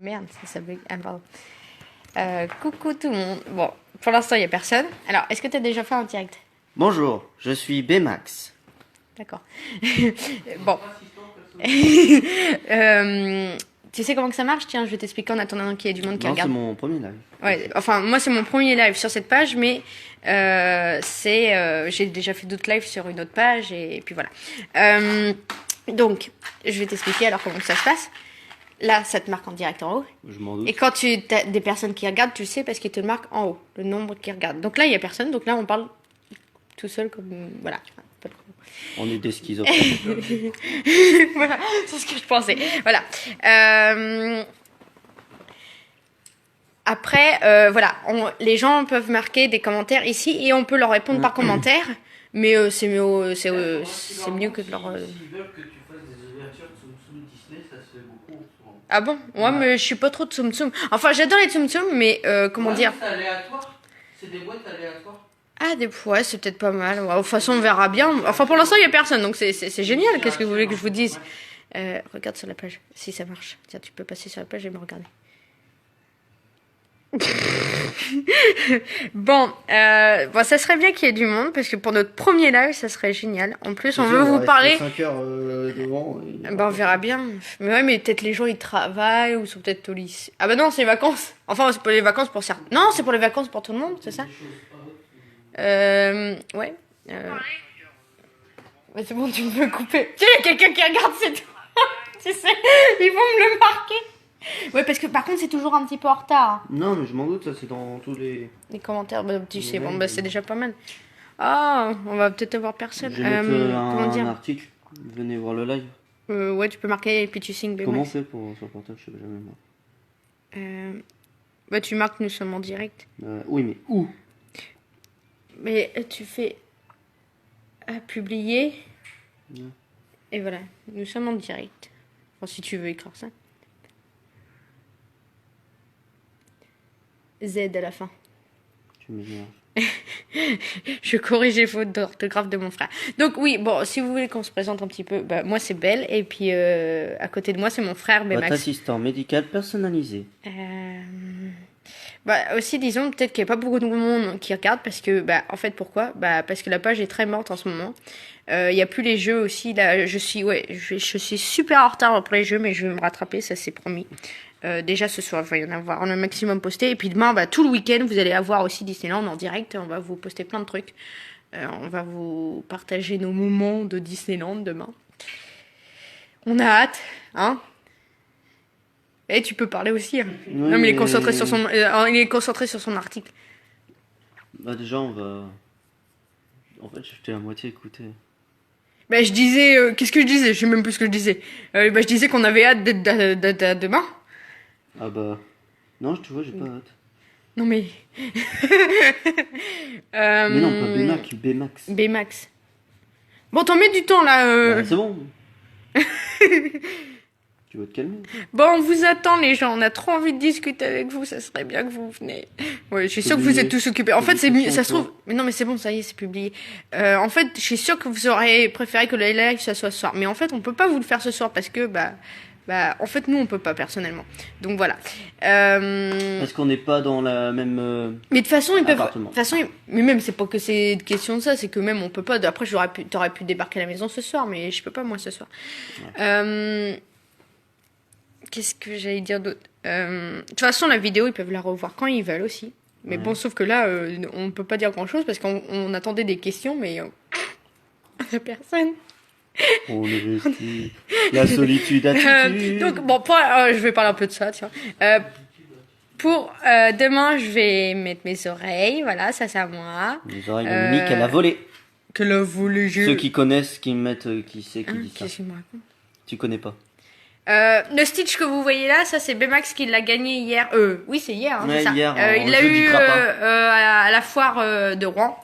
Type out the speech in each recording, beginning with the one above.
Merde, ça bug. Ah, pardon. Coucou tout le monde. Bon, pour l'instant, il n'y a personne. Alors, est-ce que tu as déjà fait un direct? Bonjour, je suis Bmax. D'accord. Bon. Tu sais comment que ça marche? Tiens, je vais t'expliquer en attendant qu'il y ait du monde qui Non, regarde. c'est mon premier live. Ouais, enfin, moi, c'est mon premier live sur cette page, mais j'ai déjà fait d'autres lives sur une autre page, et puis voilà. Donc, je vais t'expliquer alors comment ça se passe. Là, ça te marque en direct en haut. Je m'en doute. Et quand tu as des personnes qui regardent, tu sais parce qu'ils te marquent en haut, le nombre qui regardent. Donc là, il n'y a personne. Donc là, on parle tout seul comme... Voilà. Pas de problème. On est des schizophrènes. Voilà, c'est ce que je pensais. Voilà. Après, voilà, les gens peuvent marquer des commentaires ici et on peut leur répondre par commentaire. Mais c'est mieux que de leur... S'ils veulent que tu fasses des ouvertures de Tsum Tsum Disney, ça se fait beaucoup souvent. Ah bon? Ouais, mais je suis pas trop Tsum Tsum. Enfin, j'adore les Tsum Tsum, mais comment dire? C'est aléatoire. C'est des boîtes aléatoires. Ah, ouais, c'est peut-être pas mal. Ouais, de toute façon, on verra bien. Enfin, pour l'instant, il n'y a personne, donc c'est génial. Qu'est-ce que vous voulez que je vous dise? Regarde sur la page, si ça marche. Tiens, tu peux passer sur la page et me regarder. Bon, ça serait bien qu'il y ait du monde, parce que pour notre premier live, ça serait génial. En plus, on veut vous parler... 5 heures devant. on verra bien. Mais ouais, mais peut-être les gens, ils travaillent, ou sont peut-être au lycée. Ah bah non, c'est les vacances. Enfin, c'est pour les vacances pour certains. Non, c'est pour les vacances pour tout le monde, c'est ça? Ouais. Mais c'est bon, tu peux couper. Tu sais, il y a quelqu'un qui regarde, c'est tout. Tu sais, ils vont me le marquer. Ouais, parce que par contre, c'est toujours un petit peu en retard. Non, mais je m'en doute, ça c'est dans tous les commentaires. Bah, tu sais, bon, bah, c'est déjà pas mal. Ah, on va peut-être avoir personne. Je vais mettre comment dire? un article. Venez voir le live. Ouais, tu peux marquer et puis tu signes. Comment on fait pour sur le portable? Je sais jamais moi. Bah, tu marques nous sommes en direct. Oui, mais où? Mais tu fais publier. Ouais. Et voilà, nous sommes en direct. Enfin, si tu veux écrire ça. Z à la fin. Tu m'énerves. Je corrige les fautes d'orthographe de mon frère. Donc oui, bon, si vous voulez qu'on se présente un petit peu, bah, moi c'est Belle, et puis à côté de moi c'est mon frère Bmax. Votre assistant médical personnalisé. Bah aussi disons peut-être qu'il n'y a pas beaucoup de monde qui regarde parce que bah en fait pourquoi? Bah parce que la page est très morte en ce moment. Il y a plus les jeux aussi là. Je suis super en retard pour les jeux, mais je vais me rattraper, ça c'est promis. Déjà ce soir, il va y en avoir un maximum posté. Et puis demain, bah, tout le week-end, vous allez avoir aussi Disneyland en direct. On va vous poster plein de trucs. On va vous partager nos moments de Disneyland demain. On a hâte, hein. Et tu peux parler aussi. Hein. Oui, non, mais il est concentré sur son article. Bah déjà, on va... En fait, j'étais à moitié écouté. Bah je disais... qu'est-ce que je disais? Je sais même plus ce que je disais. Bah je disais qu'on avait hâte d'être demain. Ah bah... Non, tu vois, j'ai pas hâte. Non mais... Mais non, pas Bmax, Bmax. Bmax. Bon, t'en mets du temps là. Bah, c'est bon. Tu vas te calmer. Bon, on vous attend les gens, on a trop envie de discuter avec vous, ça serait bien que vous venez. Ouais, je suis sûre que vous êtes tous occupés. En fait, c'est mieux, ça se trouve... Mais non, mais c'est bon, ça y est, c'est publié. En fait, je suis sûre que vous aurez préféré que le live, ça soit ce soir. Mais en fait, on peut pas vous le faire ce soir parce que, en fait, nous, on peut pas personnellement. Donc voilà. Parce qu'on n'est pas dans la même... Mais de toute façon, ils peuvent... appartement. De toute façon, mais même, c'est pas que c'est une question de ça, c'est que même, on peut pas... Après, t'aurais pu débarquer à la maison ce soir, mais je peux pas, moi, ce soir. Ouais. Qu'est-ce que j'allais dire d'autre? De toute façon, la vidéo, ils peuvent la revoir quand ils veulent aussi. Mais bon, sauf que là, on ne peut pas dire grand-chose parce qu'on attendait des questions, mais on n'a personne. On est resté... La solitude attitude. Donc, bon, je vais parler un peu de ça, tiens. Pour demain, je vais mettre mes oreilles. Voilà, ça, c'est à moi. Les oreilles de Mimi qu'elle a volé. Qu'elle a volé, Ceux qui connaissent, qui mettent... qui sait qui dit ça. Qu'est-ce qu'il me raconte? Tu connais pas. Le Stitch que vous voyez là, ça c'est Bmax qui l'a gagné hier. Oui, c'est hier, hein, Ouais, c'est ça. hier, il l'a jeu du eu grappin. à la foire de Rouen.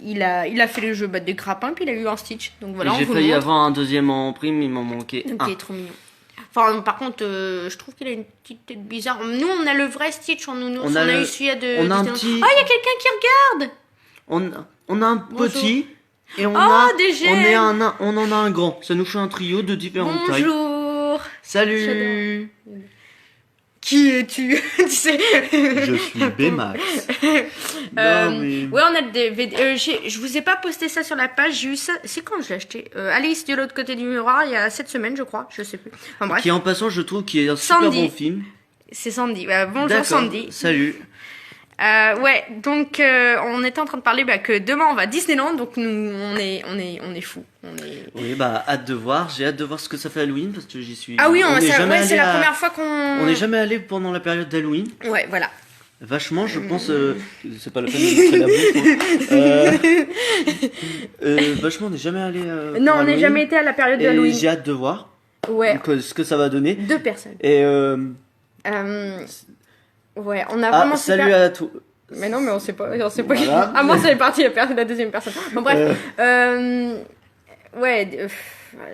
Il a fait le jeu de grappin, puis il a eu un Stitch. Donc voilà, J'ai failli avoir un deuxième en prime, il m'en manquait donc un. il est trop mignon. Enfin, par contre, je trouve qu'il a une petite tête bizarre. Nous, on a le vrai Stitch en nounours. On a eu celui-là de... On a un Disneyland. petit... Oh, il y a quelqu'un qui regarde. On a un Bonjour. petit... Et on Oh, a, des gemmes. on en a un grand. Ça nous fait un trio de différentes tailles. Bonjour. Salut. Qui es-tu? Tu sais. Je suis Bmax. Non, mais... Ouais, on a des vidéos. Je vous ai pas posté ça sur la page. J'ai eu ça. C'est quand je l'ai acheté? Alice de l'autre côté du miroir, il y a 7 semaines, je crois. Je sais plus. Enfin bref. Qui en passant, je trouve qu'il est un super Sandy. bon film. C'est Sandy. Bonjour D'accord. Sandy. Salut. Ouais, donc on était en train de parler que demain on va à Disneyland, donc nous on est fous. Oui, bah hâte de voir. J'ai hâte de voir ce que ça fait Halloween parce que j'y suis. Ah oui, n'est jamais c'est allé la première fois qu'on. On n'est jamais allé pendant la période d'Halloween. Ouais, voilà. Vachement, je pense. C'est pas la peine de montrer la bouche. Vachement, on n'est jamais allé. Non, on n'est jamais été à la période Et d'Halloween. j'ai hâte de voir. Ouais. Ce que ça va donner. 2 personnes. Et ouais, on a vraiment salut à tous. Mais non, mais on sait pas Voilà. Ah, moi, c'est parti, la deuxième personne. Bon, bref. Ouais,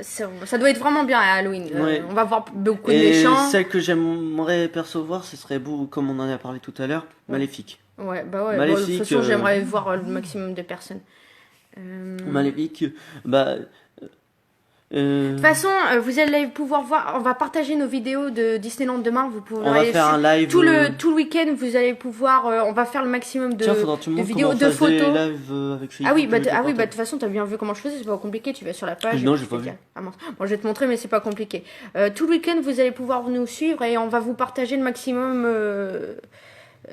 ça doit être vraiment bien à Halloween. Ouais. On va voir beaucoup de Et méchants. celle que j'aimerais percevoir, ce serait beau, comme on en a parlé tout à l'heure, Maléfique. Ouais, bah ouais. Maléfique, Bon, de toute façon, j'aimerais voir le maximum de personnes. Maléfique, bah. De toute façon, vous allez pouvoir voir. On va partager nos vidéos de Disneyland demain. Vous pourrez On va faire un live. tout le week-end. Vous allez pouvoir. On va faire le maximum de, Tiens, faudra que tu me montres vidéos, comment de on faisait photos. les lives avec Philippe. Ah oui, bah de toute façon, t'as bien vu comment je faisais. C'est pas compliqué. Tu vas sur la page. Non, et j'ai puis pas c'est vu. bien. Ah, mince. Bon, je vais te montrer, mais c'est pas compliqué. Tout le week-end, vous allez pouvoir nous suivre et on va vous partager le maximum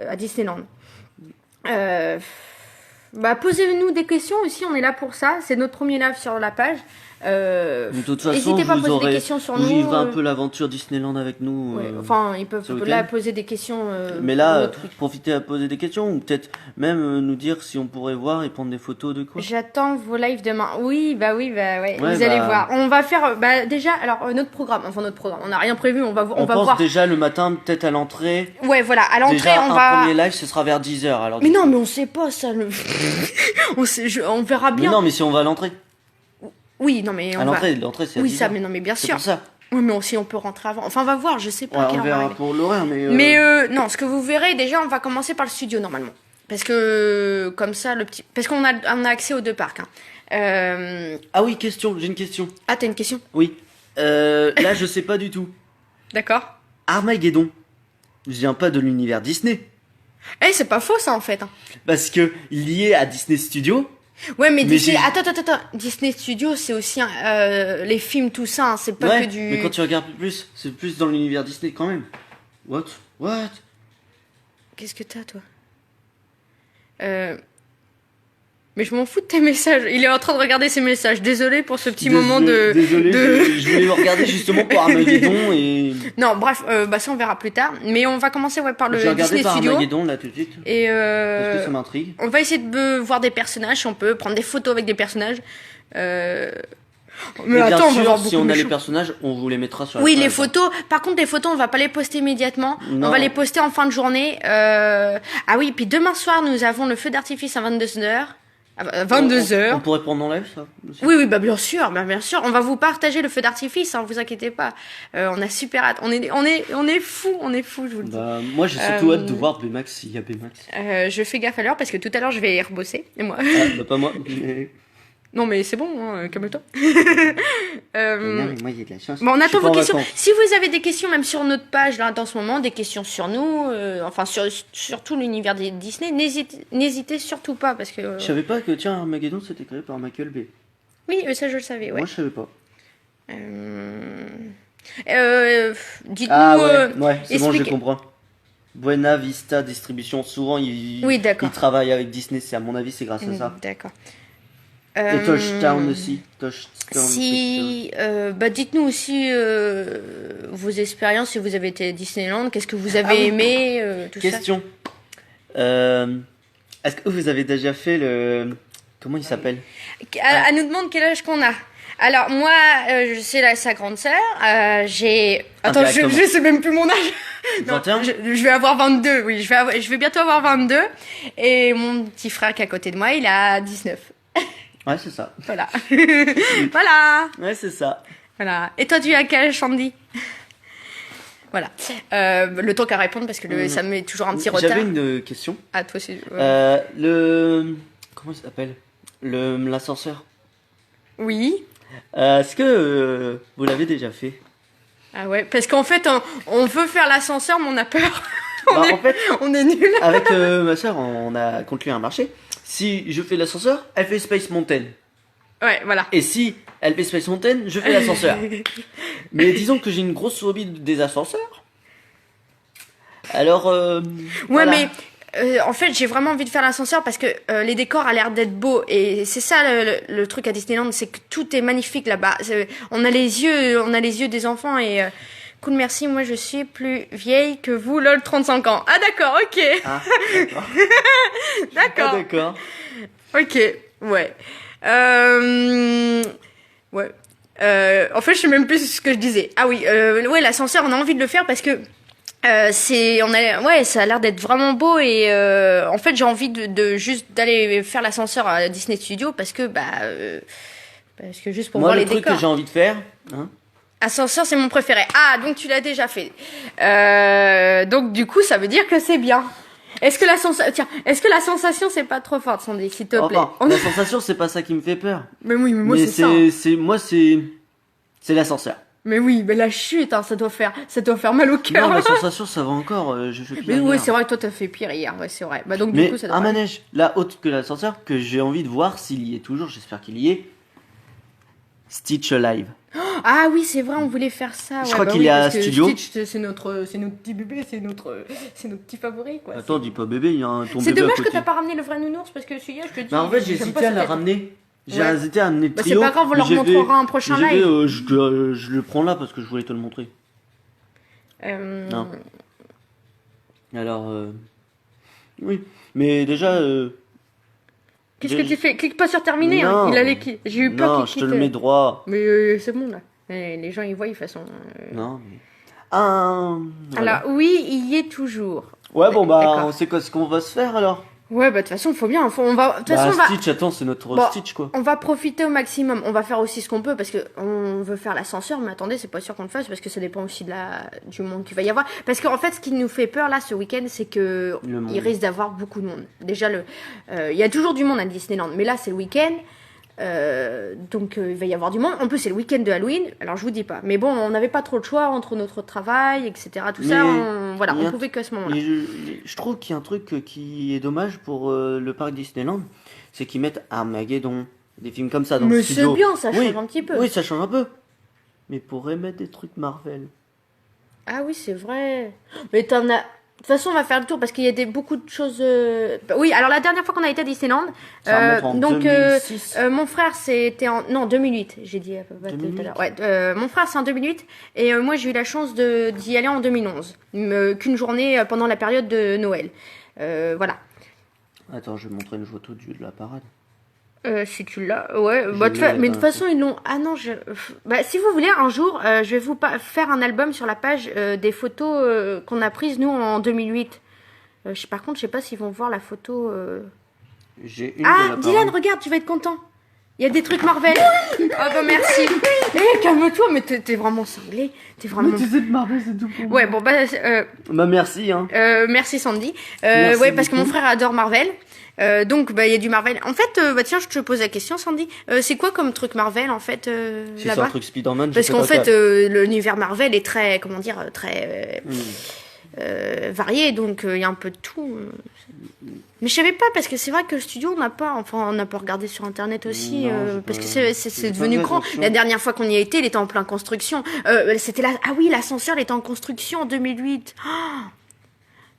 à Disneyland. Bah, posez-nous des questions aussi. On est là pour ça. C'est notre premier live sur la page. De toute façon, N'hésitez pas à vous poser des aurez. questions sur Vous nous. vivrez un peu l'aventure Disneyland avec nous. Ouais, enfin, ils peuvent ce là week-end. poser des questions. Mais là, notre week- profitez à poser des questions ou peut-être même nous dire si on pourrait voir et prendre des photos de quoi. J'attends vos lives demain. Oui, bah ouais. Ouais, Vous allez bah. voir. On va faire, déjà, alors notre programme. On n'a rien prévu. On va On va pense voir. déjà le matin, peut-être à l'entrée. Ouais, voilà. À l'entrée, Déjà, on un va. premier live, ce sera vers 10h. Alors, Mais non, mais on sait pas ça. On verra Mais bien. non, mais si on va à l'entrée. Oui, non, mais on À va. l'entrée, c'est à Oui, 10h. ça, mais non, mais bien C'est sûr. pour ça. Oui, mais aussi on peut rentrer avant. Enfin, on va voir. Je sais pas. Ouais, à quelle on heure va verra arriver. pour l'horaire, mais. Mais non, ce que vous verrez, déjà, on va commencer par le studio normalement. Parce que comme ça, parce qu'on a accès aux 2 parcs. Hein. Ah oui, j'ai une question. Ah, t'as une question? Oui. Là, je sais pas du tout. D'accord. Armageddon vient pas de l'univers Disney. Eh, c'est pas faux ça en fait. Hein. Parce que lié à Disney Studios. Ouais, mais Mais Disney. j'ai- Attends. Disney Studios, c'est aussi les films, tout ça. Hein. C'est pas Ouais, que du. mais quand tu regardes plus, c'est plus dans l'univers Disney quand même. What? Qu'est-ce que t'as, toi? Mais je m'en fous de tes messages. Il est en train de regarder ses messages. Désolé pour ce petit moment de. Désolé, de- je voulais le regarder justement pour Armageddon et. Non, bref, bah ça on verra plus tard. Mais on va commencer par le J'ai regardé Disney par Studio. Armageddon là tout de suite. Et Parce que ça m'intrigue. on va essayer de voir des personnages si on peut, prendre des photos avec des personnages. Mais Et bien attends, on va sûr, voir si beaucoup on de a les méchants. personnages, on vous les mettra sur la Oui, page. les photos. Par contre, les photos, on va pas les poster immédiatement. Non. On va les poster en fin de journée. Ah oui, puis demain soir, nous avons le feu d'artifice à 22h. À 22h. On pourrait prendre en live ça aussi. Oui, bah bien sûr. On va vous partager le feu d'artifice, hein, vous inquiétez pas. On a super hâte. On est fous, je vous le dis. Bah, moi j'ai surtout hâte de voir Bmax s'il y a Bmax. Je fais gaffe à l'heure parce que tout à l'heure, je vais rebosser. Et moi. Ah, bah pas moi. Non, mais c'est bon, hein, calme-toi. Non, mais moi j'ai de la chance. Bon, on Je suis attend pas vos en questions. vacances. Si vous avez des questions, même sur notre page, là, dans ce moment, des questions sur nous, enfin, sur tout l'univers des Disney, n'hésitez surtout pas, parce que... Je savais pas que tiens Armageddon c'était créé par Michael Bay. Oui, ça, je le savais, ouais. Moi je savais pas. Dites-nous... Ah ouais, c'est bon, je expliquez. comprends. Buena Vista Distribution, souvent Oui, d'accord. ils travaillent avec Disney, c'est à mon avis c'est grâce à ça. D'accord. Et Touchdown aussi. Touchdown Si, bah dites-nous aussi vos expériences, si vous avez été à Disneyland, qu'est-ce que vous avez Ah oui. aimé, tout ça. Question. Est-ce que vous avez déjà fait le... Comment il s'appelle? Elle nous demande quel âge qu'on a. Alors moi, je sais sa grande sœur. J'ai. Attends, Indirectement. je sais même plus mon âge. Non, 21? je vais avoir 22. Oui, je vais bientôt avoir 22. Et mon petit frère qui est à côté de moi, il a 19. Ouais, c'est ça. Voilà. Voilà. Ouais, c'est ça. Voilà. Et toi, tu as quel âge, Sandy? Voilà. Le temps qu'à répondre parce que ça me met toujours un petit retard. J'avais une question. Ah, toi aussi. Comment il s'appelle? L'ascenseur. Oui. Est-ce que vous l'avez déjà fait? Ah ouais, parce qu'en fait, on veut faire l'ascenseur, mais on a peur. Bah, en fait, On est nul. avec ma soeur, on a conclu un marché. Si je fais l'ascenseur, elle fait Space Mountain. Ouais, voilà. Et si elle fait Space Mountain, je fais l'ascenseur. Mais disons que j'ai une grosse phobie des ascenseurs. Alors, Ouais, voilà. mais en fait, j'ai vraiment envie de faire l'ascenseur parce que les décors a l'air d'être beaux et c'est ça le truc à Disneyland, c'est que tout est magnifique là-bas. On a les yeux des enfants et cool, merci. Moi, je suis plus vieille que vous, lol, 35 ans. Ah d'accord, ok, Ah, d'accord. Ah, d'accord, d'accord. ok, ouais, ouais. En fait, je sais même plus ce que je disais. Ah oui, ouais, l'ascenseur, on a envie de le faire parce que ouais, ça a l'air d'être vraiment beau et en fait j'ai envie de juste d'aller faire l'ascenseur à Disney Studio parce que parce que juste pour Moi, voir le les truc que décors. j'ai envie de faire, hein, Ascenseur c'est mon préféré. Ah donc tu l'as déjà fait. Donc du coup ça veut dire que c'est bien. Est-ce que la sensation c'est pas trop forte, Sandy, s'il te plaît? enfin, la sensation, c'est pas ça qui me fait peur. Mais oui, mais moi Mais c'est ça. c'est l'ascenseur. Mais oui, mais la chute, hein, ça doit faire mal au Non, cœur. la sensation, ça va encore. Je fais pire Mais ouais, hier. c'est vrai que toi t'as fait pire hier, ouais c'est vrai. Bah donc du Mais coup ça doit un aller. manège, là, autre que l'ascenseur, que j'ai envie de voir s'il y est toujours, j'espère qu'il y est. Stitch Alive. Ah oui, c'est vrai, on voulait faire ça. Je Ouais, crois bah qu'il oui, est à parce que Studio. Stitch, c'est notre petit bébé, c'est notre petit favori, quoi. Attends, dis pas bébé, il y a un ton C'est bébé à dommage que côté. t'as pas ramené le vrai nounours parce que celui-là, je te dis. Bah en fait, j'ai j'aime hésité pas à sa la tête. ramener. J'ai Ouais. hésité à amener le Bah, c'est trio. pas grave, on mais leur j'ai montrera fait- un prochain j'ai fait, live. je le prends là parce que je voulais te le montrer. Non. Alors, oui. Mais déjà, Qu'est-ce que tu fais? Clique pas sur terminer, hein. Non. Il allait J'ai eu peur non, qu'il je te quitte. le mets droit. Mais c'est bon, là. Les gens, ils voient, de toute façon. Non. Mais... voilà. Alors, oui, il y est toujours. Ouais, bon, bah, D'accord. on sait quoi ce qu'on va se faire alors. Ouais, bah, de toute façon, faut bien. On va... De toute façon, Bah, on va... Stitch, attends, c'est notre Bon, Stitch quoi. on va profiter au maximum. On va faire aussi ce qu'on peut parce que on veut faire l'ascenseur, mais attendez, c'est pas sûr qu'on le fasse parce que ça dépend aussi du monde qu'il va y avoir. Parce qu'en fait, ce qui nous fait peur là ce week-end, c'est que Le monde. il risque d'avoir beaucoup de monde. Déjà, il y a toujours du monde à Disneyland, mais là c'est le week-end. Donc il va y avoir du monde. En plus c'est le week-end de Halloween. Alors je vous dis pas. Mais bon, on n'avait pas trop de choix entre notre travail, etc. Tout ça, Mais il y a- on pouvait que à ce moment-là. Et je trouve qu'il y a un truc qui est dommage pour le parc Disneyland, c'est qu'ils mettent Armageddon, des films comme ça dans Mais le c'est studio. bien, ça Oui, change un petit peu. Oui, ça change un peu. Mais pourrait mettre des trucs Marvel. Ah oui, c'est vrai. Mais t'en as. De toute façon, on va faire le tour parce qu'il y a beaucoup de choses. Oui, alors la dernière fois qu'on a été à Disneyland, Ça remonte en donc 2006. mon frère c'était en non 2008, j'ai dit à peu près tout 2008. à l'heure. Ouais, mon frère c'est en 2008 et moi j'ai eu la chance d'y aller en 2011, qu'une journée pendant la période de Noël. Voilà. Attends, je vais montrer une photo de la parade. Si tu l'as, ouais. Je Bah, l'ai, mais de toute bah, façon, ils l'ont. Ah non, bah, si vous voulez, un jour, je vais vous faire un album sur la page des photos qu'on a prises, nous, en 2008. Par contre, je sais pas s'ils vont voir la photo. J'ai une de Ah, la Dylan, parade. regarde, tu vas être content. Il y a des trucs Marvel. Ah bah merci. Calme-toi, mais t'es vraiment cinglé. T'es vraiment. sais de Marvel, c'est tout pour Ouais, bon, bah, Bah merci, hein. merci Sandy. Merci Ouais, parce que mon beaucoup. frère adore Marvel. Donc, bah, il y a du Marvel. En fait, bah, tiens, je te pose la question, Sandy. C'est quoi comme truc Marvel, en fait, Si c'est un là-bas? truc Spider-Man, Parce je qu'en sais pas fait, quoi. l'univers Marvel est très, comment dire, très varié. Donc, il y a un peu de tout. Mais je savais pas, parce que c'est vrai que le studio, on n'a pas regardé sur Internet aussi. Non, j'ai parce pas- que j'ai c'est pas devenu fait grand. attention. La dernière fois qu'on y a été, il était en plein construction. C'était là. Ah oui, l'ascenseur, il était en construction en 2008.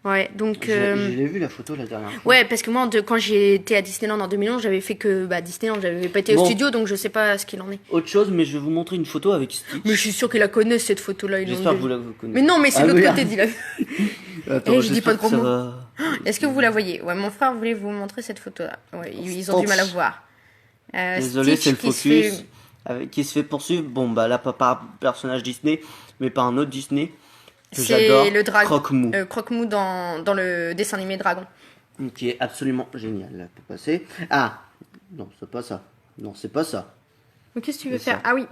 Ouais, donc. Je l'ai vu la photo la dernière fois. Ouais, parce que moi, quand j'ai été à Disneyland en 2011, j'avais fait que Disneyland, j'avais pas été au Bon. studio, donc je sais pas ce qu'il en est. Autre chose, mais je vais vous montrer une photo avec Stitch. Mais je suis sûre qu'ils la connaissent, cette photo-là. Ils l'ont J'espère que déjà- vous la vous connaissez. Mais non, mais c'est Ah, de l'autre oui, côté, ah. Dylan. Attends, Eh, je dis pas de j'espère gros que ça mots. va. Est-ce que vous la voyez? Ouais, mon frère voulait vous montrer cette photo-là. Ouais, ils ont du mal à voir. Désolé, Stitch c'est le qui se focus. fait- Qui se fait poursuivre. Bon, bah là, pas par un personnage Disney, mais par un autre Disney que C'est j'adore. le dragon. Croque-Mou. Croque-Mou dans le dessin animé Dragon. Qui est absolument génial. Là, pour passer. Ah non, c'est pas ça. Non, c'est pas ça. Donc, qu'est-ce que tu veux C'est faire? ça. Ah oui.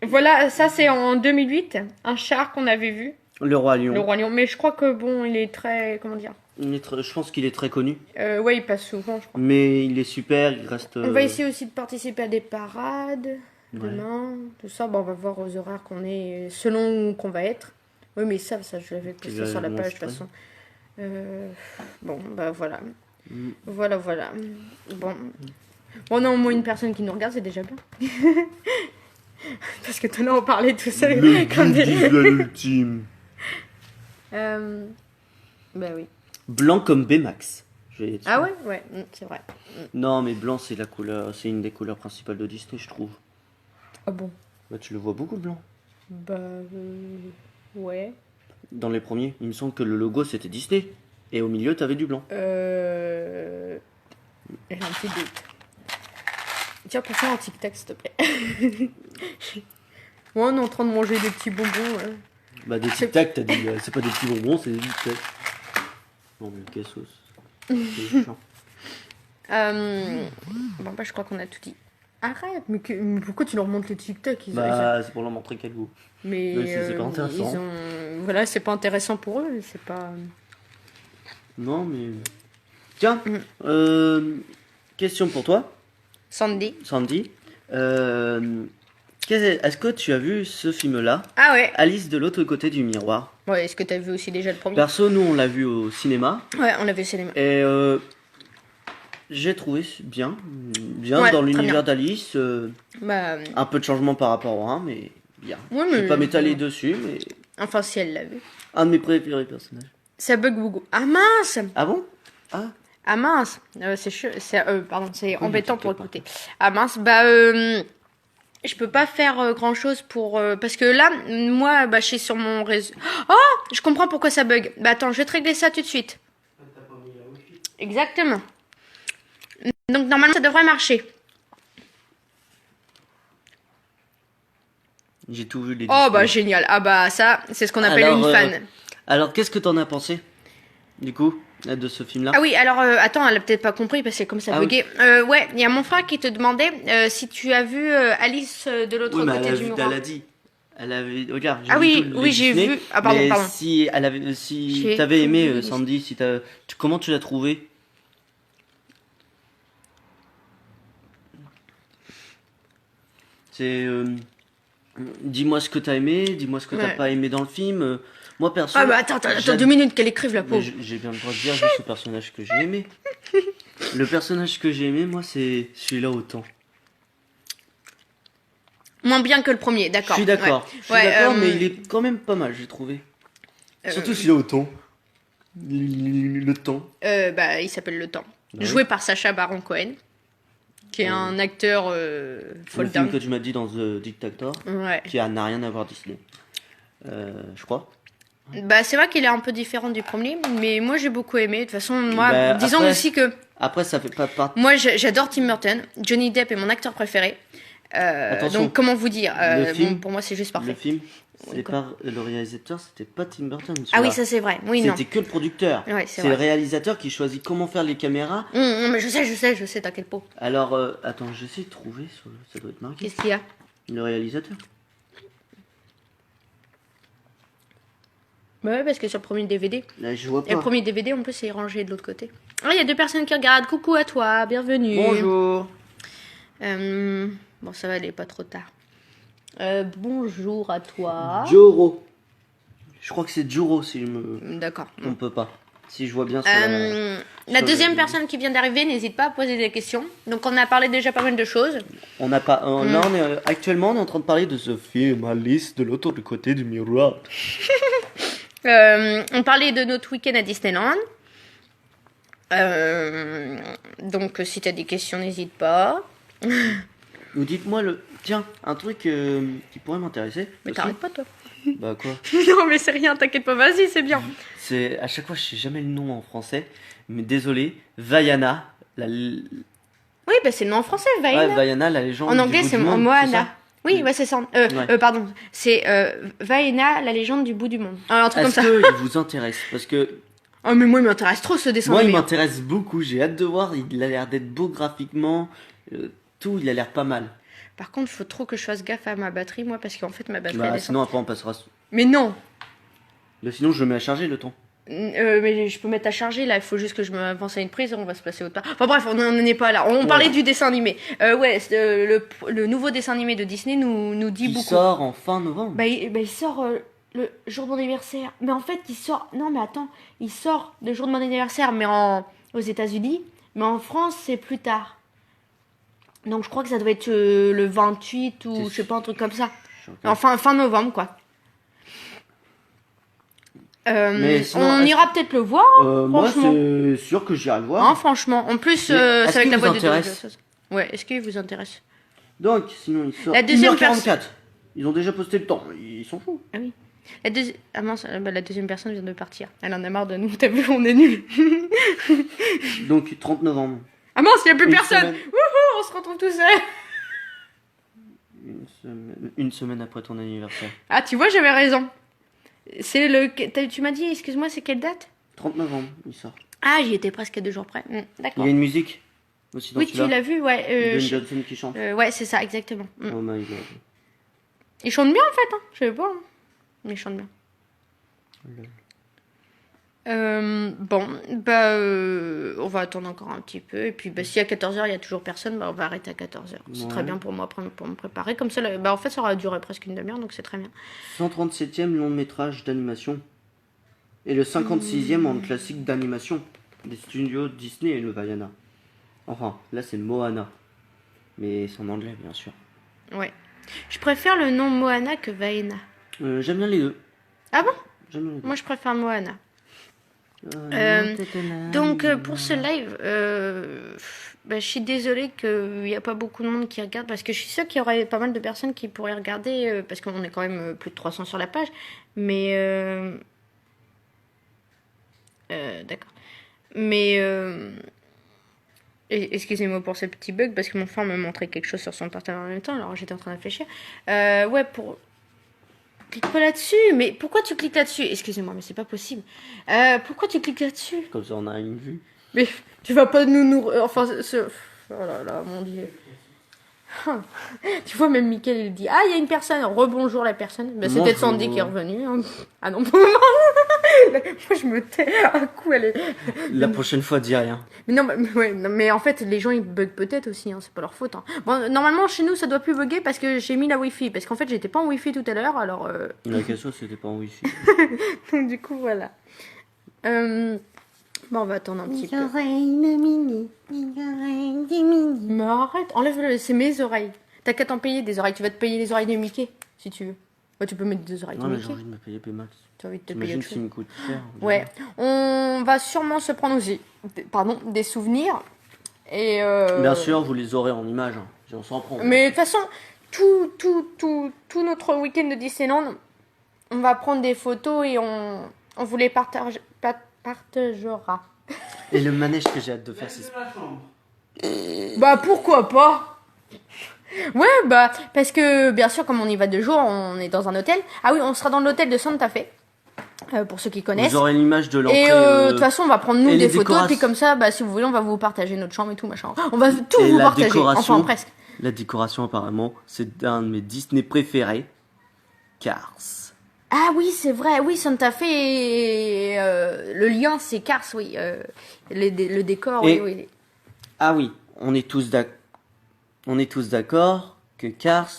Voilà, ça c'est en 2008. Un char qu'on avait vu. Le Roi Lion. Le Roi Lion. Mais je crois que bon, il est très. Comment dire? Je pense qu'il est très connu. Ouais, il passe souvent, je crois. Mais il est super, il reste. On va essayer aussi de participer à des parades. Ouais. demain, tout ça. Bon, on va voir aux horaires qu'on est, selon où qu'on va être. Oui, mais ça, je l'avais posté sur la page de toute façon. Bon, bah voilà. Voilà. Bon. On a au moins une personne qui nous regarde, c'est déjà bien. Parce que là, on parlait tout seul. Comme des... ultime. Bah oui. Blanc comme Baymax. Ah ouais, c'est vrai. Non, mais blanc, c'est la couleur, c'est une des couleurs principales de Disney, je trouve. Ah bon? Bah, tu le vois beaucoup, le blanc. Bah ouais. Dans les premiers, il me semble que le logo, c'était Disney. Et au milieu, t'avais du blanc. J'ai un petit doute. Tiens, passe-moi un tic-tac, s'il te plaît. Moi, on est en train de manger des petits bonbons. Bah, des tic-tac, t'as dit, c'est pas des petits bonbons, c'est des tic-tac. Non, mais quelle sauce. C'est chiant. Bon, bah, je crois qu'on a tout dit. Arrête, mais pourquoi tu leur montres les tic-tac? Bah, c'est pour leur montrer quel goût. Mais c'est pas intéressant. Voilà, c'est pas intéressant pour eux, c'est pas... Non, mais... Tiens, question pour toi, Sandy. Sandy. Est-ce que tu as vu ce film-là, Ah ouais. Alice de l'autre côté du miroir? Ouais, est-ce que t'as vu aussi déjà le premier? Perso, nous, on l'a vu au cinéma. Ouais, on l'a vu au cinéma. Et j'ai trouvé bien Ouais, dans très l'univers bien. d'Alice. Bah, Un peu de changement par rapport au 1, mais bien. ouais, Je vais mais... pas m'étaler dessus, mais Enfin, si elle l'a vu. un de mes préférés personnages. Ça bug beaucoup. Ah mince! Ah bon? Ah, Ah mince! C'est embêtant pour t'inquiète pas. écouter. Ah mince, bah... je peux pas faire grand chose pour... parce que là, moi, bah, je suis sur mon réseau... Oh! Je comprends pourquoi ça bug. Bah attends, je vais te régler ça tout de suite. Exactement. Donc normalement, ça devrait marcher. j'ai tout vu les Oh Disney. bah génial. Ah bah ça, c'est ce qu'on appelle Alors, une fan. Alors, qu'est-ce que t'en as pensé, du coup, de ce film-là? Ah oui, alors attends, elle a peut-être pas compris parce que comme ça Ah buguait. Ouais, il y a mon frère qui te demandait si tu as vu Alice de l'autre Oui, mais côté elle a du vu, miroir. elle a dit. Elle avait, regarde, Ah vu oui, tous les oui, j'ai Disney, vu. Ah pardon, mais pardon. si elle avait, si J'ai t'avais tout aimé vu. Sandy, comment tu l'as trouvé? C'est, dis-moi ce que t'as aimé, dis-moi ce que t'as Ouais. pas aimé dans le film. Moi perso, Ah bah attends 2 minutes qu'elle écrive la mais pauvre. j'ai bien le droit de dire juste le personnage que j'ai aimé. Le personnage que j'ai aimé, moi, c'est celui-là autant. Moins bien que le premier, Je d'accord. suis d'accord, Ouais. je suis d'accord, Ouais, mais il est quand même pas mal, j'ai trouvé. Surtout celui-là autant. Le temps. bah il s'appelle Le Temps. Ouais. Joué par Sacha Baron Cohen, qui est un acteur Le fall film down. que tu m'as dit dans The Dictator, Ouais. qui n'a rien à voir Disney. Je crois. Bah c'est vrai qu'il est un peu différent du premier, mais moi j'ai beaucoup aimé. De toute façon, moi, Bah, disons après- aussi que Après, ça fait pas partie. moi j'adore Tim Burton. Johnny Depp est mon acteur préféré. Attention. Donc comment vous dire Le film- bon, pour moi c'est juste Le parfait. film, Oui, quoi. le réalisateur, c'était pas Tim Burton. Ah celui-là. oui, ça c'est vrai. Oui, non. C'était que le producteur. Ouais, c'est c'est le vrai. réalisateur qui choisit comment faire les caméras. Mais je sais, t'inquiète pas. Alors, attends, j'essaie de trouver. Ça doit être marqué. Qu'est-ce qu'il y a? Le réalisateur. Bah ouais, parce que sur le premier DVD. Là, je vois Et le pas. premier DVD, en plus, c'est rangé de l'autre côté. Ah, il y a 2 personnes qui regardent. Coucou à toi, bienvenue. Bonjour. Bon, ça va, il est pas trop tard. Bonjour à toi. Joro. Je crois que c'est Joro si je me. D'accord. On peut pas. Si je vois bien sur la. La sur deuxième le- personne qui vient d'arriver, n'hésite pas à poser des questions. Donc, on a parlé déjà pas mal de choses. On n'a pas. Là, actuellement, on est en train de parler de ce film Alice de l'autre côté du miroir. On parlait de notre week-end à Disneyland. Donc, si t'as des questions, n'hésite pas. Ou dites-moi le. Tiens, un truc qui pourrait m'intéresser. Mais aussi. t'arrêtes pas, toi. Bah quoi? Non, mais c'est rien, t'inquiète pas, vas-y, c'est bien. C'est à chaque fois je sais jamais le nom en français, mais désolé. Vaiana, Oui, bah c'est le nom en français, Vaina. ouais, Vaiana, la légende. En du anglais, bout c'est du monde, Moana. ça Oui, ouais, c'est ça. Pardon, c'est Vaina, la légende du bout du monde. Un truc comme Est-ce ça. que il vous intéresse? Parce que Oh, mais moi, il m'intéresse trop ce dessin moi, il animé. m'intéresse beaucoup. J'ai hâte de voir. Il a l'air d'être beau graphiquement. Tout, il a l'air pas mal. Par contre, faut trop que je fasse gaffe à ma batterie, moi, parce qu'en fait, ma batterie, elle Bah, descend. sinon après on passera. Mais non. Sinon je le mets à charger le temps. Mais je peux mettre à charger là, il faut juste que je m'avance à une prise, on va se placer autre part. Enfin bref, on n'en est pas là. On parlait du dessin animé. Le nouveau dessin animé de Disney nous dit beaucoup. Il sort en fin novembre. Il sort le jour de mon anniversaire. Mais en fait, il sort. Non, mais attends, il sort le jour de mon anniversaire, mais aux États-Unis. Mais en France, c'est plus tard. Donc je crois que ça doit être le 28 ou je sais pas, un truc comme ça. Enfin, fin novembre, quoi. On ira peut-être le voir. Moi, c'est sûr que j'irai le voir. Hein, franchement. En plus, c'est avec la voix de Douglas. Ouais, est-ce qu'il vous intéresse? Donc, sinon, il sort. La deuxième 1h44. Ils ont déjà posté le temps. Ils s'en foutent. Ah oui. La deuxième personne vient de partir. Elle en a marre de nous. T'as vu, on est nuls. Donc, 30 novembre. Ah mince, il n'y a plus personne. Wouhou, on se retrouve tout seul. Une semaine après ton anniversaire. Ah, tu vois, j'avais raison. Tu m'as dit, excuse-moi, c'est quelle date? 30 novembre, il sort. Ah, j'y étais presque 2 jours près. D'accord. Il y a une musique aussi dans oui, tu l'as vu, ouais. Ben Johnson qui chante. Ouais, c'est ça, exactement. Oh my god. Il chante bien en fait, hein. Je sais pas. Hein. Mais il chante bien. On va attendre encore un petit peu. Et puis, si à 14h, il n'y a toujours personne, on va arrêter à 14h. C'est très bien pour moi, pour me préparer. Comme ça, en fait, ça aura duré presque une demi-heure, donc c'est très bien. 137e long métrage d'animation. Et le 56e en classique d'animation des studios Disney et le Vaiana. Enfin, là, c'est Moana. Mais c'est en anglais, bien sûr. Ouais. Je préfère le nom Moana que Vaiana. J'aime bien les deux. Ah bon? J'aime bien les deux. Moi, je préfère Moana. Donc pour ce live, je suis désolée qu'il n'y a pas beaucoup de monde qui regarde parce que je suis sûre qu'il y aurait pas mal de personnes qui pourraient regarder parce qu'on est quand même plus de 300 sur la page. Mais d'accord. Mais excusez-moi pour ce petit bug parce que mon frère me montrait quelque chose sur son portable en même temps, alors j'étais en train de réfléchir. Clique pas là-dessus, mais pourquoi tu cliques là-dessus? Excusez-moi, mais c'est pas possible. Pourquoi tu cliques là-dessus? Comme ça, on a une vue. Mais tu vas pas nous... Enfin, oh là là, mon Dieu. Tu vois, même Mickaël, il dit, ah, il y a une personne. Rebonjour la personne. C'est peut-être Sandy qui est revenue. Hein. Ah non, moi, je me tais. Un coup, elle est... La prochaine fois, dis rien. Mais non, mais en fait, les gens, ils bug peut-être aussi. Hein, c'est pas leur faute. Hein. Bon, normalement, chez nous, ça doit plus bugger parce que j'ai mis la Wi-Fi. Parce qu'en fait, j'étais pas en Wi-Fi tout à l'heure. Alors. La question, c'était pas en Wi-Fi. Donc, du coup, voilà. On va attendre un petit peu. Mais arrête, enlève-le, c'est mes oreilles. T'as qu'à t'en payer des oreilles. Tu vas te payer les oreilles de Mickey, si tu veux. Tu peux mettre des oreilles de Mickey. J'ai envie de me payer P-Max. Tu as envie de te payer autre chose. S'il me coûte cher. Ouais, on va sûrement se prendre aussi des souvenirs. Et Bien sûr, vous les aurez en images. On s'en prend. Mais de toute façon, tout notre week-end de Disneyland, on va prendre des photos et on vous les partagera. Et le manège que j'ai hâte de faire, c'est... Pourquoi pas? Ouais, parce que bien sûr, comme on y va 2 jours, on est dans un hôtel. Ah oui, on sera dans l'hôtel de Santa Fe. Pour ceux qui connaissent. Vous aurez l'image de l'entrée. Et de toute façon, on va prendre nous des photos. Et puis comme ça, si vous voulez, on va vous partager notre chambre et tout, machin. On va tout vous partager. Enfin, presque. La décoration, apparemment, c'est un de mes Disney préférés. Cars. Ah oui, c'est vrai. Oui, Santa Fe, le lien, c'est Cars, oui. Le décor, oui. Ah oui, on est tous d'accord que Cars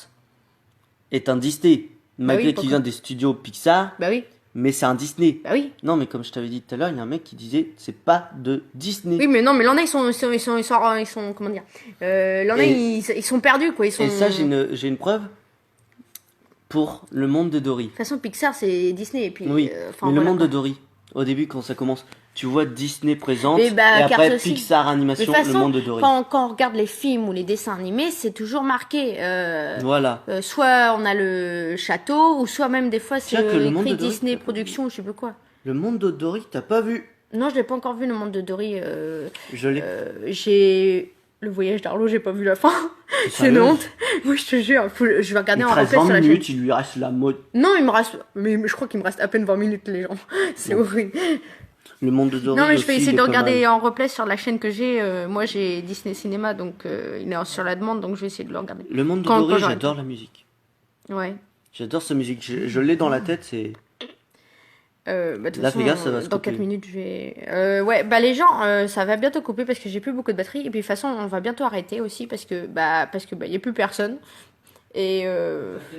est un Disney. Malgré qu'il vient des studios Pixar. Bah oui. Mais c'est un Disney. Bah oui. Non, mais comme je t'avais dit tout à l'heure, il y a un mec qui disait c'est pas de Disney. Oui, mais non, mais l'an ils sont comment dire. L'an ils sont perdus, quoi. Et ça, j'ai une preuve. Pour le monde de Dory. De toute façon, Pixar, c'est Disney. Et puis, oui, mais le monde de Dory, au début, quand ça commence, tu vois Disney présente, et après Pixar Animation, façon, le monde de Dory. Quand on regarde les films ou les dessins animés, c'est toujours marqué. Voilà. Soit on a le château, ou soit même des fois, c'est écrit Disney Productions, je sais pas quoi. Le monde de Dory, t'as pas vu? Non, je l'ai pas encore vu, le monde de Dory. Je l'ai. J'ai... Le voyage d'Arlo, j'ai pas vu la fin. C'est une honte. Oui, je te jure. Je vais regarder en replay sur la chaîne. Il lui reste la mode. Non, il me reste. Mais je crois qu'il me reste à peine 20 minutes, les gens. C'est horrible. Le monde de Dory. Non, mais je vais essayer de regarder en replay sur la chaîne que j'ai. Moi, j'ai Disney Cinéma, donc il est sur la demande, donc je vais essayer de le regarder. Le monde de Dory, j'adore la musique. Ouais. J'adore sa musique. Je l'ai dans la tête, c'est. De toute Là, façon, fais gaffe, ça va se dans couper. 4 minutes, je vais. Ouais, bah les gens, ça va bientôt couper parce que j'ai plus beaucoup de batterie. Et puis de toute façon, on va bientôt arrêter aussi parce que y a plus personne. Et Tes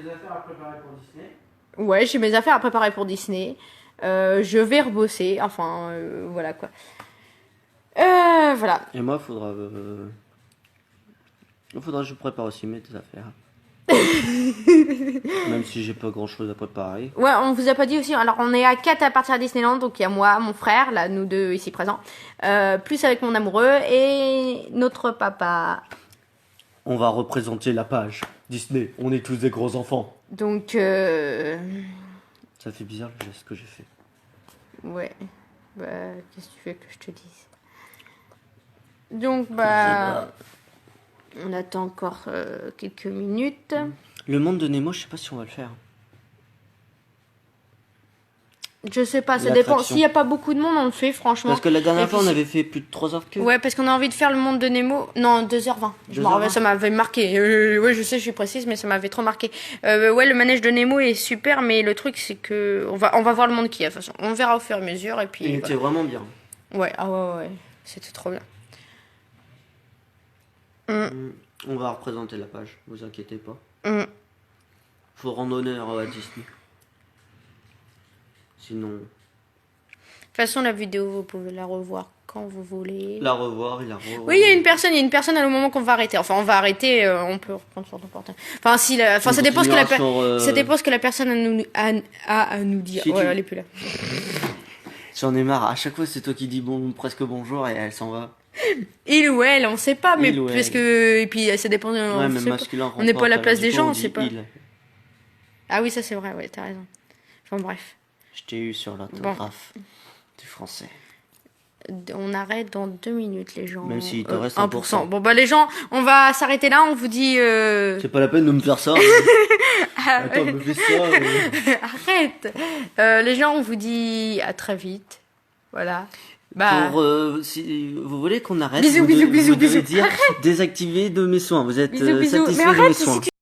affaires à préparer pour Disney. ouais, j'ai mes affaires à préparer pour Disney. Je vais rebosser. Enfin, voilà quoi. Voilà. Et moi, faudra que je prépare aussi mes affaires. Même si j'ai pas grand chose à préparer. Ouais, on vous a pas dit aussi. Alors, on est à 4 à partir à Disneyland. Donc, il y a moi, mon frère, là, nous deux ici présents. Plus avec mon amoureux et notre papa. On va représenter la page. Disney, on est tous des gros enfants. Donc, Ça fait bizarre le geste que j'ai fait. ouais. Bah, qu'est-ce que tu veux que je te dise? Donc, bah, on attend encore quelques minutes. Le monde de Nemo, je sais pas si on va le faire. Je sais pas, ça L'attraction. dépend. S'il y a pas beaucoup de monde, on le fait, franchement. Parce que la Et dernière puis, fois, on si- avait fait plus de 3 heures que. Ouais, parce qu'on a envie de faire le monde de Nemo. Non, 2h20. Je me rappelle, 2h20. ça m'avait marqué. Ouais, je sais, je suis précise, mais ça m'avait trop marqué. Ouais, le manège de Nemo est super, mais le truc, c'est que on va voir le monde qu'il y a, de toute façon. On verra au fur et à mesure, et puis. Il Voilà. était vraiment bien. Ouais, ah ouais. C'était trop bien. On va représenter la page, vous inquiétez pas. Mm. Faut rendre honneur à Disney. Sinon, De toute façon, la vidéo, vous pouvez la revoir quand vous voulez. la revoir et la revoir. Oui, il y a une personne à le moment qu'on va arrêter. Enfin, on va arrêter, on peut reprendre sur ton portable. Enfin, ça dépend ce que ça dépend ce que la personne a à nous dire. Si Ouais, tu- elle est plus là. J'en ai marre. À chaque fois, c'est toi qui dis presque bonjour et elle s'en va. Il ou elle, on sait pas, mais Il ou elle. parce que et puis ça dépend. Ouais, On même sait pas. masculin. On n'est pas à la remporte, place alors des du coup, gens, on on dit sait pas. il. Ah oui, ça c'est vrai, ouais, t'as raison. Enfin bref, Je t'ai eu sur l'orthographe du français. on arrête dans 2 minutes les gens. Même s'il te reste 1%. Bon bah les gens, on va s'arrêter là. On vous dit. C'est pas la peine de me faire ça. Attends, me fais ça. Arrête. Les gens, on vous dit à très vite. Voilà. Bah. Si vous voulez qu'on arrête, Bisous, vous bisous, devez bisous, dire bisous. désactiver de mes soins. Vous êtes Bisous, bisous. satisfait Mais de mes arrête, soins. si tu